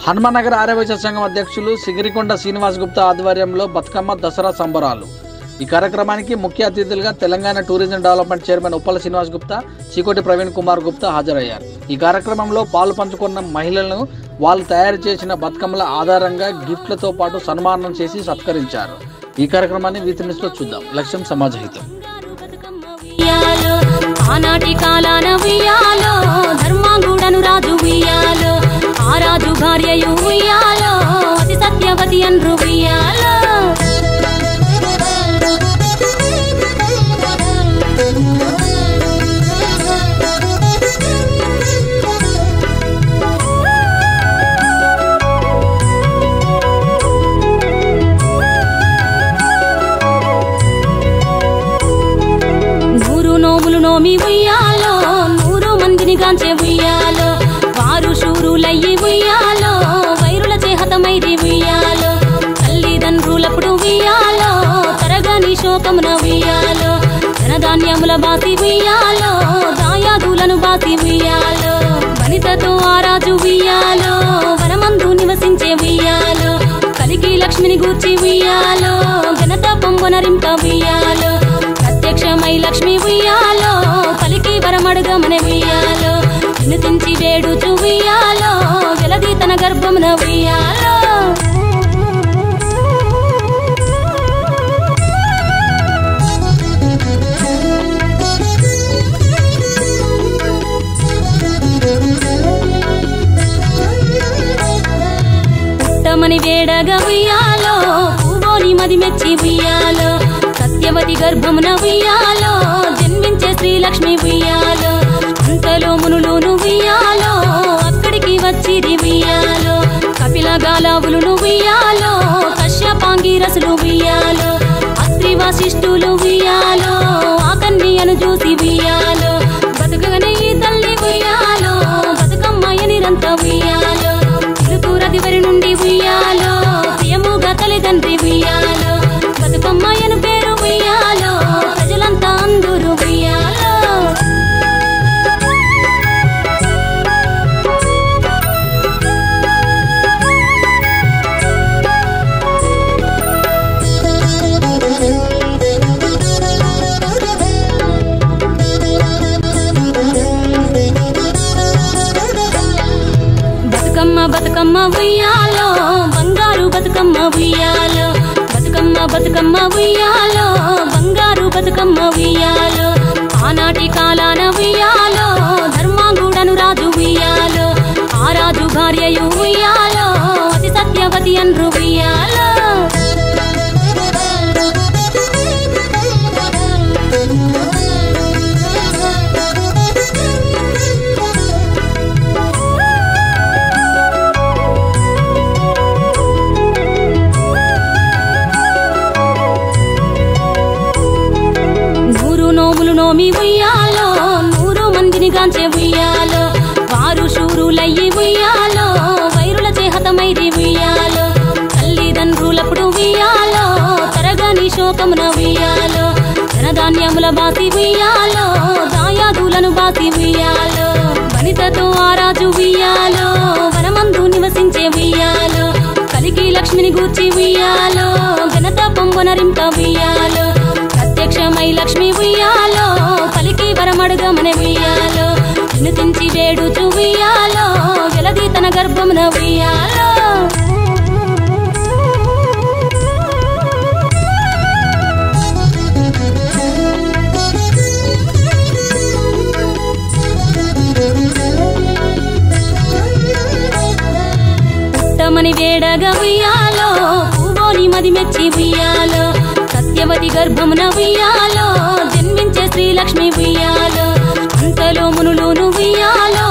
హనుమానగర్ ఆర్యవైశ్య సంఘం అధ్యక్షులు సిగిరికొండ శ్రీనివాస్ గుప్తా ఆధ్వర్యంలో బతుకమ్మ దసరా సంబరాలు. ఈ కార్యక్రమానికి ముఖ్య అతిథులుగా Telangana tourism development chairman Uppala Srinivas Gupta, Chikoti Praveen Kumar Gupta హాజరయ్యారు. ఈ కార్యక్రమంలో పాలు పంచుకున్న మహిళలను వాళ్ళు తయారు చేసిన బతుకమ్మల ఆధారంగా గిఫ్ట్లతో పాటు సన్మానం చేసి సత్కరించారు. ఈ కార్యక్రమాన్ని వీతినిస్తూ చూద్దాం. లక్ష్యం సమాజహితం. ఆనాటి కాలాన ఉయ్యాలో ధర్మాంగుడను రాజు ఉయ్యాలో, ఆ రాజు భార్యయు ఉయ్యాలో అతి సత్యవతి అన్రు ఉయ్యాలో. నోములు నోమి ఉయ్యాలో, 100 మందిని గాంచే ఉయ్యాలో, వారు శూరులయ్యి ఉయ్యాలో, వైరుల చేహతమైరి ఉయ్యాలో, తల్లిదండ్రులప్పుడు ఉయ్యాలో, తరగని శోకమున ఉయ్యాలో, ధనధాన్యముల బాసి ఉయ్యాలో, దాయాదులను బాసి ఉయ్యాలో, వనితతో ఆరాజు ఉయ్యాలో, వనమందు నివసించే ఉయ్యాలో, కలికి లక్ష్మిని గూర్చి ఉయ్యాలో, ఘనత పొంగొనరింప ఉయ్యాలో, ప్రత్యక్షమై లక్ష్మి ఉయ్యాలో, పలికి వరమడుగమనే ఉయ్యాలో, వినుతించి వేడుచు ఉయ్యాలో, వెలది తన గర్భమున ఉయ్యాలో. పుట్టమని వేడగా ఉయ్యాలో, పూవోని మది మెచ్చి ఉయ్యాలో, సత్యవతి గర్భమున ఉయ్యాలో, జన్మించే శ్రీలక్ష్మి ఉయ్యాలో, అంతలో మునులును ఉయ్యాలో, అక్కడికి వచ్చిరి ఉయ్యాలో, కపిల గాలావులును ఉయ్యాలో, కశ్యపాంగిరసులు ఉయ్యాలో, అత్రి వశిష్ఠులు ఉయ్యాలో, ఆ కన్యను చూసి ఉయ్యాలో, బతుకగనే ఈ తల్లి ఉయ్యాలో, బతుకమ్మయ్యనిరంత ఉయ్యాలో, ఇరుతూరదివరి నుండి ఉయ్యాలో, ప్రియముగా తల్లిదండ్రి ఉయ్యాలో, బతుకమ్మయ్యను పేరు ఉయ్యాలో, ప్రజలంతా అందరూ ఉయ్యాలో. బతుకమ్మ బతుకమ్మ ఉయ్యాలో, బంగారు బతుకమ్మ ఉయ్యాలో, బతుకమ్మ బతుకమ్మ ఉయ్యాలో, బంగారు బతుకమ్మ ఉయ్యాలో, ఆనాటి కాలాన ఉయ్యాలో, ధర్మాంగుడను రాజు ఉయ్యాలో, ఆ రాజు భార్యయు ఉయ్యాలో, అతి సత్యవతి అన్రు ఉయ్యాలో. నోములు నోమి ఉయ్యాలో, 100 మందిని గాంచే ఉయ్యాలో, వారు శూరులయ్యి ఉయ్యాలో, వైరుల చేహతమైరి ఉయ్యాలో, తల్లిదండ్రులప్పుడు ఉయ్యాలో, తరగని శోకమున ఉయ్యాలో, ధనధాన్యముల బాసి ఉయ్యాలో, దాయాదులను బాసి ఉయ్యాలో, వనితతో ఆరాజు ఉయ్యాలో, వనమందు నివసించే ఉయ్యాలో, కలికి లక్ష్మిని గూర్చి ఉయ్యాలో, ఘనత పొంగొనరింప ఉయ్యాలో, ప్రత్యక్షమై లక్ష్మి ఉయ్యాలో, పలికి వరమడుగమనే ఉయ్యాలో, వినుతించి వేడుచు ఉయ్యాలో, వెలది తన గర్భమున ఉయ్యాలో. పుట్టమని వేడగా ఉయ్యాలో, పూవోని మది మెచ్చి ఉయ్యాలో, సత్యవతి గర్భమున ఉయ్యాలో, జన్మించే శ్రీలక్ష్మి ఉయ్యాలో, అంతలో మునులును ఉయ్యాలో,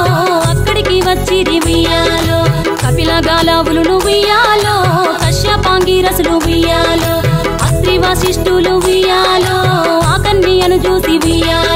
అక్కడికి వచ్చిరి ఉయ్యాలో, కపిల గాలావులును ఉయ్యాలో, కశ్యపాంగిరసులు ఉయ్యాలో, అత్రి వశిష్ఠులు ఉయ్యాలో, ఆ కన్యను చూసి ఉయ్యాలో,